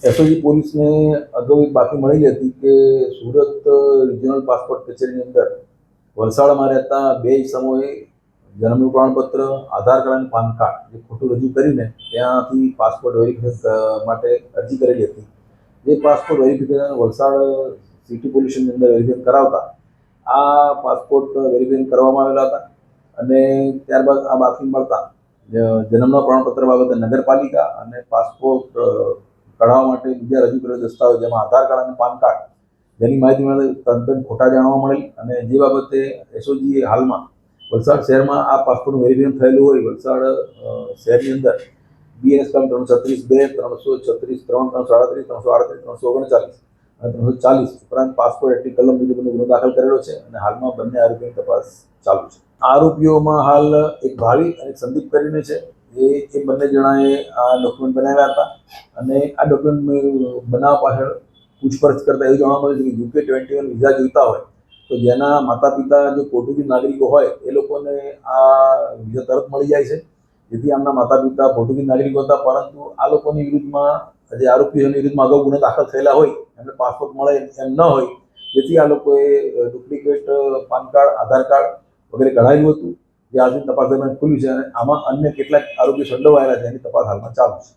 SOG પોલીસને અગાઉ એક બાતમી મળેલી હતી કે સુરત રિજનલ પાસપોર્ટ કચેરીની અંદર વલસાડમાં રહેતા બે ઇસમોએ જન્મનું પ્રમાણપત્ર, આધાર કાર્ડ અને પાન કાર્ડ જે ખોટું રજૂ કરીને ત્યાંથી પાસપોર્ટ વેરિફિકેશન માટે અરજી કરેલી હતી. જે પાસપોર્ટ વેરિફિકેશન વલસાડ સિટી પોલ્યુશનની અંદર વેરિફિકેશન કરાવતા આ પાસપોર્ટ વેરિફિકેશન કરવામાં આવેલા હતા અને ત્યારબાદ આ બાતમી મળતા જન્મના પ્રમાણપત્ર બાબતે નગરપાલિકા અને પાસપોર્ટ કઢાવવા માટે બીજા રજૂ કરેલ દસ્તાવેજ જેમાં આધાર કાર્ડ અને પાન કાર્ડ જેની માહિતી મળે તદ્દન ખોટા જાણવા મળેલ અને જે બાબતે એસઓજીએ હાલમાં વલસાડ શહેરમાં આ પાસપોર્ટનું વેરિફિકેશન થયેલું હોય વલસાડ શહેરની અંદર BNS કલમ 336(2), 336(3), 337, 338, 339 અને 340 ઉપરાંત પાસપોર્ટ એક્ટની કલમ મુજબનો ગુનો દાખલ કરેલો છે અને હાલમાં બંને આરોપીની તપાસ ચાલુ છે. આરોપીઓમાં હાલ એક ભાવિક અને સંદીપ કરીને છે. એ બંને જણાએ આ ડોક્યુમેન્ટ બનાવ્યા હતા અને આ ડોક્યુમેન્ટ બનાવવા પાછળ પૂછપરછ કરતા એવું જાણવા મળ્યું છે કે UK-21 વિઝા જોઈતા હોય તો જેના માતા પિતા જો પોર્ટુગીઝ નાગરિકો હોય એ લોકોને આ વિઝા તરત મળી જાય છે. જેથી આમના માતા પિતા પોર્ટુગીઝ નાગરિકો હતા, પરંતુ આ લોકોની વિરુદ્ધમાં જે આરોપીઓની વિરુદ્ધમાં અગાઉ ગુનો દાખલ થયેલા હોય એમને પાસપોર્ટ મળે એમ ન હોય, જેથી આ લોકોએ ડુપ્લિકેટ પાન કાર્ડ, આધાર કાર્ડ વગેરે કઢાવ્યું હતું, જે આજની તપાસ દરમિયાન ખુલ્યું છે અને આમાં અન્ય કેટલાક આરોપીઓ સંડોવાયેલા છે એની તપાસ હાલમાં ચાલુ છે.